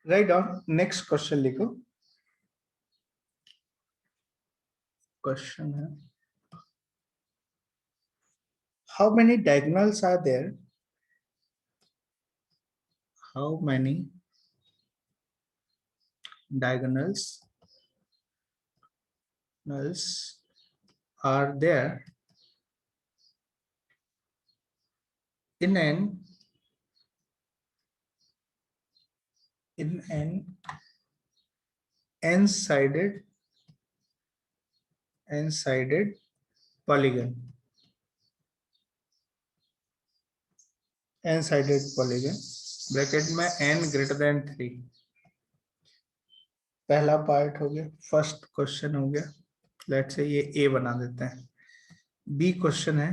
Right down next question लिखो। Question है how many diagonals are there, how many diagonals are there in an n-sided polygon, n-sided polygon bracket में n greater than 3। पहला part हो गया, first question हो गया, let's say ये ए बना देते हैं। बी क्वेश्चन है,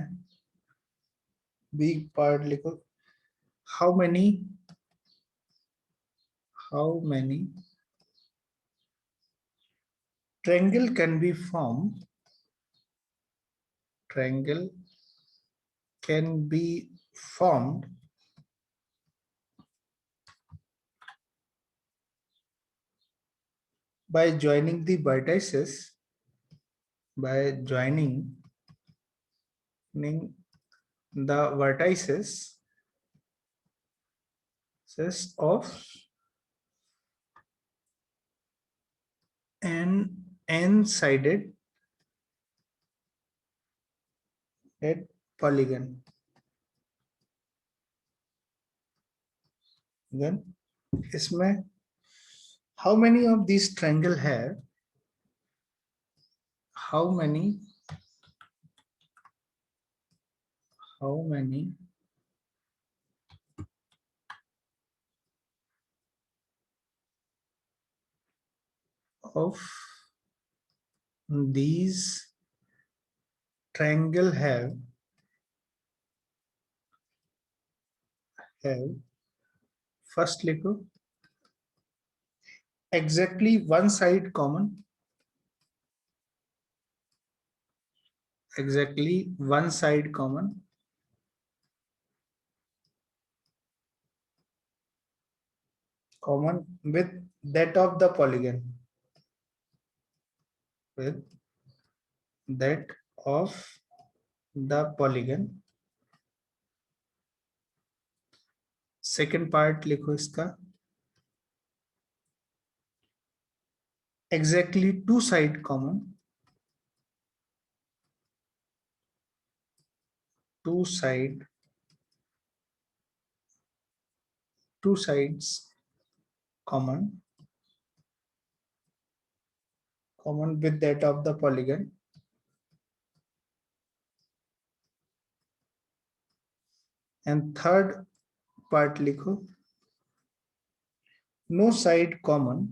बी पार्ट लिखो how many triangle can be formed, triangle can be formed by joining the vertices, by joining the vertices of an n-sided polygon. Then इसमें how many of these triangle have, how many of these triangle have first लिखो exactly one side common, exactly one side common, with that of the polygon, with that of the polygon। Second part लिखो इसका exactly two side common, two sides common with that of the polygon। and third part लिखो no side common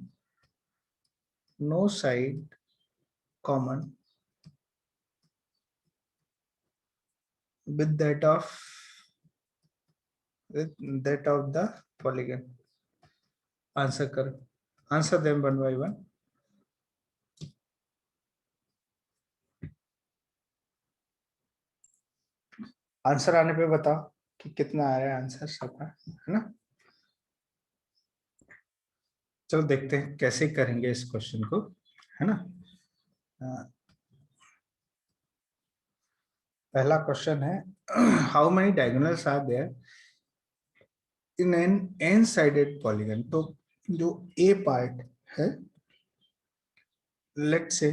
with that of the polygon। Answer करो, answer them one by one. Answer आने पे बताओ कि कितना आ रहा है आंसर सबका, है ना। चलो देखते हैं कैसे करेंगे इस क्वेश्चन को, है ना। पहला क्वेश्चन है how many diagonals are there in n n sided polygon. तो जो ए पार्ट है, लेट्स से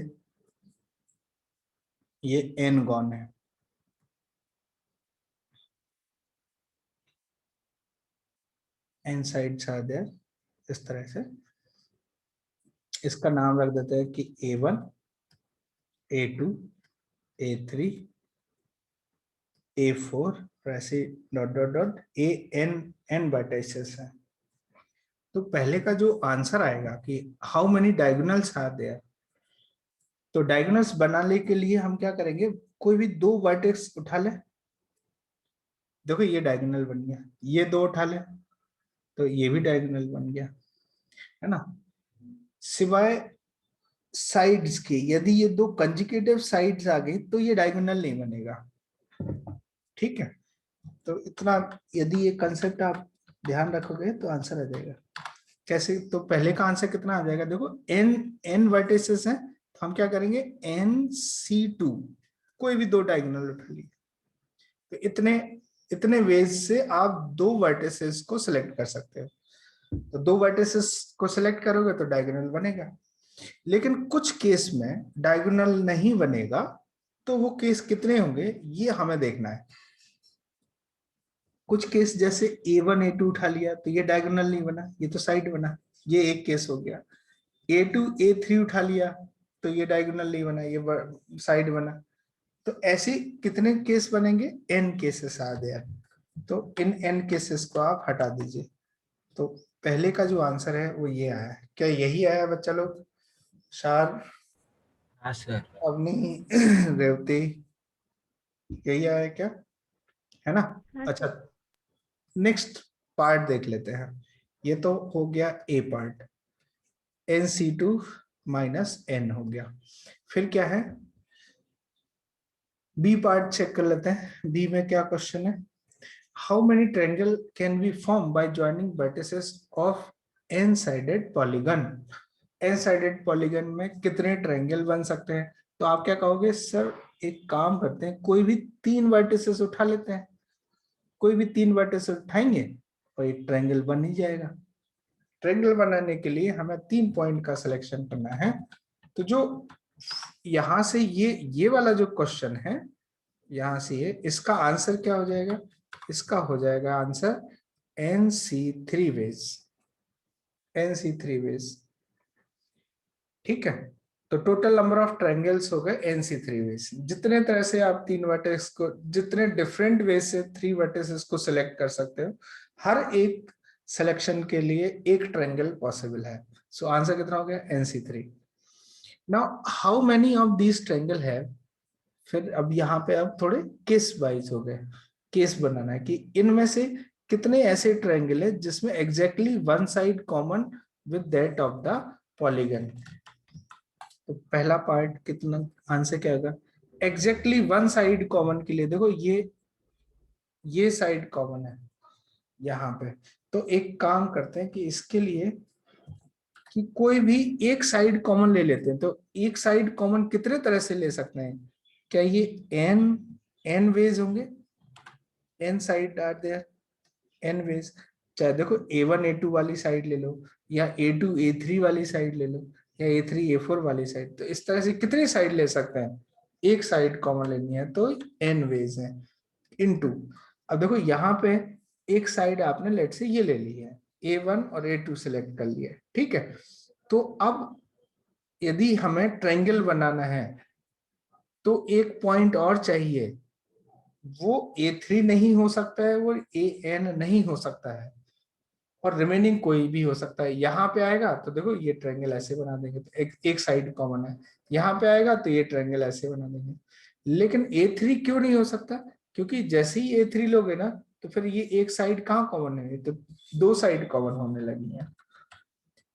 ये एन गॉन है, एन साइड्स आर देयर, इस तरह से इसका नाम रख देते हैं कि A1 A2 A3 A4 ऐसे dot dot dot n vertices है। तो पहले का जो आंसर आएगा कि how many diagonals are there, तो डायगोनल्स बनाने के लिए हम क्या करेंगे, कोई भी दो वर्टेक्स उठा ले। देखो ये डायगोनल बन गया, ये दो उठा ले तो ये भी डायगोनल बन गया, है ना। सिवाय साइड्स के, यदि ये दो कंजुगेटिव साइड्स आ गई तो ये डायगोनल नहीं बनेगा, ठीक है। तो इतना यदि ये कंसेप्ट आप ध्यान रखोगे तो आंसर आ जाएगा। कैसे? तो पहले का आंसर कितना आ जाएगा? देखो n वर्टिसेस हैं, तो हम क्या करेंगे, NC2, कोई भी दो डायगोनल उठा लिए। तो इतने इतने वेज से आप दो वर्टिसेस को सिलेक्ट कर सकते हो। तो दो वर्टिसेस को सिलेक्ट करोगे तो डायगोनल बनेगा। लेकिन कुछ केस में डायगोनल नहीं बनेगा, तो वो केस कितने होंगे ये हमें देखना है। कुछ केस जैसे A1 A2 उठा लिया तो ये डायगोनल नहीं बना, ये तो साइड बना, ये एक केस हो गया। A2 A3 उठा लिया तो ये डायगोनल नहीं बना, ये साइड बना। तो ऐसे कितने केस बनेंगे? n केसेस आ गया। तो इन n केसेस को आप हटा दीजिए। तो पहले का जो आंसर है वो ये आया है। क्या यही आया बच्चा लोग? शार, हाँ सर। अवनी, रेवती, यही आया है क्या? है ना? हाँ अच्छा, सर। नेक्स्ट पार्ट देख लेते हैं। ये तो हो गया ए पार्ट, NC2 माइनस n हो गया। फिर क्या है? बी पार्ट चेक कर लेते हैं। बी में क्या क्वेश्चन है? How many triangle can be form by joining vertices of n sided polygon? n sided polygon में कितने ट्रायंगल बन सकते हैं? तो आप क्या कहोगे, सर एक काम करते हैं, कोई भी तीन वर्टिसेस उठा लेते हैं। कोई भी तीन वर्टिसेस उठाएंगे और एक ट्रायंगल बन ही जाएगा। ट्रायंगल बनाने के लिए हमें 3 पॉइंट का सिलेक्शन करना है। तो जो यहां से ये वाला जो क्वेश्चन है, यहां से ये, इसका आंसर क्या हो जाएगा? इसका हो जाएगा answer NC3 veg. NC3 veg, ठीक है। तो टोटल नंबर ऑफ ट्रायंगल्स हो गए NC3 वेज। जितने तरह से आप तीन वर्टेक्स को, जितने डिफरेंट वे से 3 वर्टेक्सेस को सिलेक्ट कर सकते हो, हर एक सिलेक्शन के लिए एक ट्रायंगल पॉसिबल है। सो आंसर कितना हो गया? NC3। Now how many of these triangle है? फिर अब यहाँ पे अब थोड़े केस वाइज हो गए। केस बनाना है कि इनमें से कितने ऐसे ट्रायंगल है जिसमें exactly one side common with that of the polygon. तो पहला पार्ट कितना, आंसर क्या होगा? एग्जैक्टली वन साइड कॉमन के लिए देखो, ये साइड कॉमन है यहाँ पे। तो एक काम करते हैं कि इसके लिए कि कोई भी एक साइड कॉमन ले लेते हैं। तो एक साइड कॉमन कितने तरह से ले सकते हैं? क्या ये n वेज होंगे? n side are there, n ways. चाहे देखो A1 A2 वाली साइड ले लो, या A2 A3 वाली साइड ले लो, या A3 A4 वाली साइड। तो इस तरह से कितनी साइड ले सकते हैं? एक साइड कॉमन लेनी है तो n वेज है इनटू। अब देखो यहाँ पे एक साइड आपने लेट से ये ले ली है, A1 और A2 सिलेक्ट कर लिया है, ठीक है। तो अब यदि हमें ट्रायंगल बनाना है तो एक पॉइंट और चाहिए। वो A3 नहीं हो सकता है, वो AN नहीं हो सकता है, और रिमेनिंग कोई भी हो सकता है। यहाँ पे आएगा तो देखो ये ट्रायंगल ऐसे बना देंगे, तो एक साइड कॉमन है। यहाँ पे आएगा तो ये ट्रायंगल ऐसे बना देंगे। लेकिन A3 क्यों नहीं हो सकता? क्योंकि जैसे ही A3 लोगे ना, तो फिर ये एक साइड कहाँ कॉमन है, तो दो साइड कॉमन होने लगी है।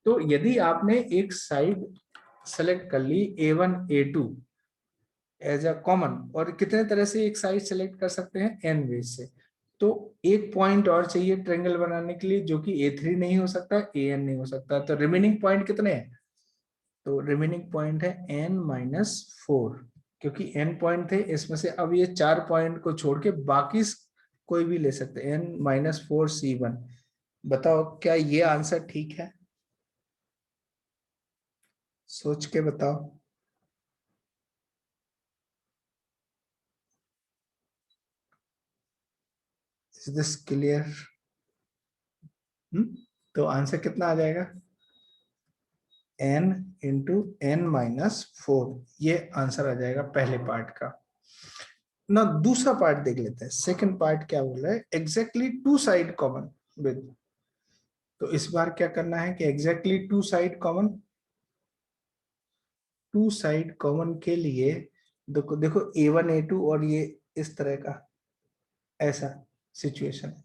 तो यदि आपने एक साइड सेलेक्ट कर ली A1 A2 as a common, और कितने तरह से एक साइड सेलेक्ट कर सकते हैं? n वेज से। तो एक पॉइंट और चाहिए ट्रायंगल बनाने के लिए, जो कि A3 नहीं हो सकता, AN नहीं हो सकता। तो रिमेनिंग पॉइंट कितने हैं? तो रिमेनिंग पॉइंट है n-4, क्योंकि n पॉइंट थे इसमें से। अब ये 4 पॉइंट को छोड़ के बाकी कोई भी ले सकते हैं, n-4 C1। बताओ क्या ये आंसर ठीक है? सोच के बताओ। Is this clear? तो आंसर कितना आ जाएगा? n×n-4, ये आंसर आ जाएगा पहले पार्ट का ना। दूसरा पार्ट देख लेते हैं। सेकंड पार्ट क्या बोल रहा है? Exactly two side common with. तो इस बार क्या करना है कि exactly two side common, two side common के लिए देखो देखो A1 A2 और ये इस तरह का ऐसा सिचुएशन है।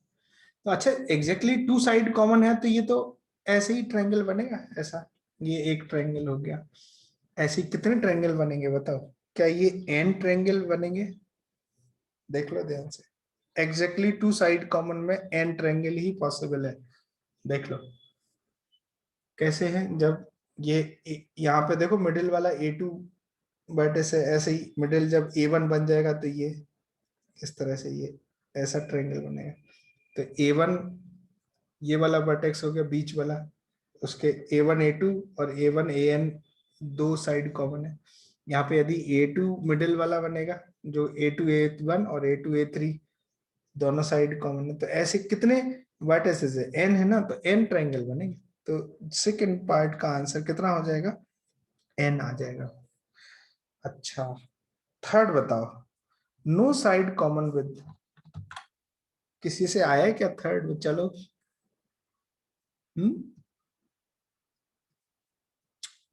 तो अच्छा, एग्जैक्टली टू साइड कॉमन है तो ये तो ऐसे ही ट्रायंगल बनेगा ऐसा। ये एक ट्रायंगल हो गया। ऐसे कितने ट्रायंगल बनेंगे बताओ? क्या ये n ट्रायंगल बनेंगे? देख लो ध्यान से। एग्जैक्टली टू साइड कॉमन में n ट्रायंगल ही पॉसिबल है, देख लो। कैसे है, जब ये यहाँ पे देखो मिडिल वाला A2 वर्टेक्स है, ऐसे ही मिडिल जब A1 बन जाएगा तो ये इस तरह से ये ऐसा ट्रायंगल बनेगा। तो A1 ये वाला वर्टेक्स हो गया बीच वाला, उसके A1 A2 और A1 AN दो साइड कॉमन है। यहाँ पे यदि A2 मिडिल वाला बनेगा, जो A2 A1 और A2 A3 दोनों साइड कॉमन है, तो ऐसे कितने वर्टेक्सेस है, n है ना, तो n ट्रायंगल बनेंगे। तो सेकंड पार्ट का आंसर कितना हो जाएगा, n आ जाएगा। अच्छा, थर्ड बताओ, नो साइड कॉमन विद, किसी से आया है क्या थर्ड में? चलो,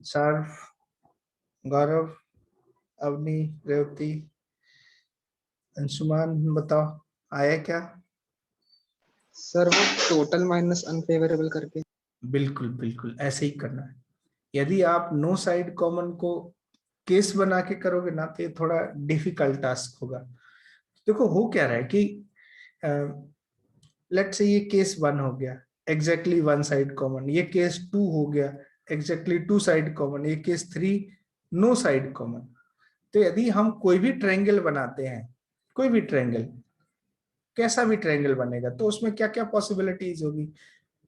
सर्व, गौरव, अवनी, रेवती, अंशुमान, बताओ आया क्या? सर वो टोटल माइनस अनफेवरेबल करके। बिल्कुल बिल्कुल ऐसे ही करना है। यदि आप नो साइड कॉमन को केस बना के करोगे ना, तो ये थोड़ा डिफिकल्ट टास्क होगा। देखो हो क्या रहा है कि लेट से ये केस 1 हो गया, एग्जैक्टली वन साइड कॉमन, ये केस 2 हो गया, एग्जैक्टली टू साइड कॉमन, ये केस 3 नो साइड कॉमन। तो यदि हम कोई भी ट्रायंगल बनाते हैं, कोई भी ट्रायंगल, कैसा भी ट्रायंगल बनेगा, तो उसमें क्या क्या पॉसिबिलिटीज होगी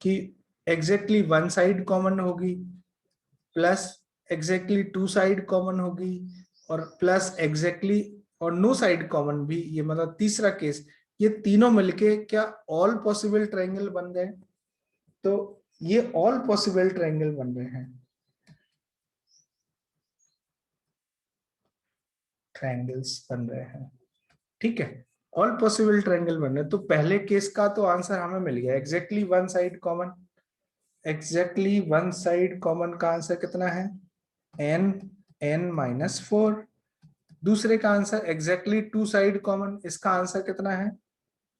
कि एग्जैक्टली वन साइड कॉमन होगी, plus exactly two side common होगी, और प्लस एग्जैक्टली और नो साइड कॉमन भी, ये मतलब तीसरा केस, ये तीनों मिलके क्या ऑल पॉसिबल ट्रायंगल बन गए? तो ये ऑल पॉसिबल ट्रायंगल बन रहे हैं, ट्रायंगल्स बन रहे हैं, ठीक है, ऑल पॉसिबल ट्रायंगल बन रहे हैं। तो पहले केस का तो आंसर हमें मिल गया, exactly one side common, exactly one side common का आंसर कितना है, n(n-4). दूसरे का answer exactly two side common, इसका आंसर कितना है,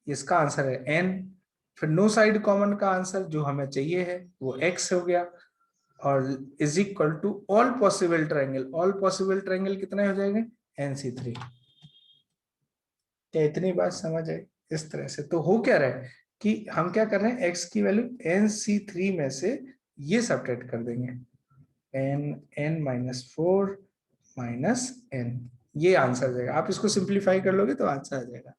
इसका आंसर है n। फिर नो साइड कॉमन का आंसर जो हमें चाहिए है वो x हो गया, और is equal to all possible triangle, all possible triangle कितने हो जाएंगे, nc3। क्या इतनी बात समझ आई? इस तरह से तो हो क्या रहा है कि हम क्या कर रहे हैं, x की वैल्यू nc3 में से ये सब्ट्रैक्ट कर देंगे, n(n-4) माइनस n, ये आंसर आ जाएगा। आप इसको सिंप्लीफाई कर लोगे तो आंसर आ जाएगा।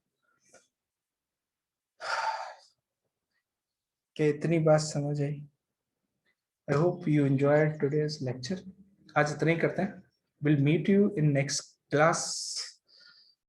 क्या इतनी बात समझ आई? I hope you enjoy today's lecture. आज इतना ही करते हैं, will meet you in next class.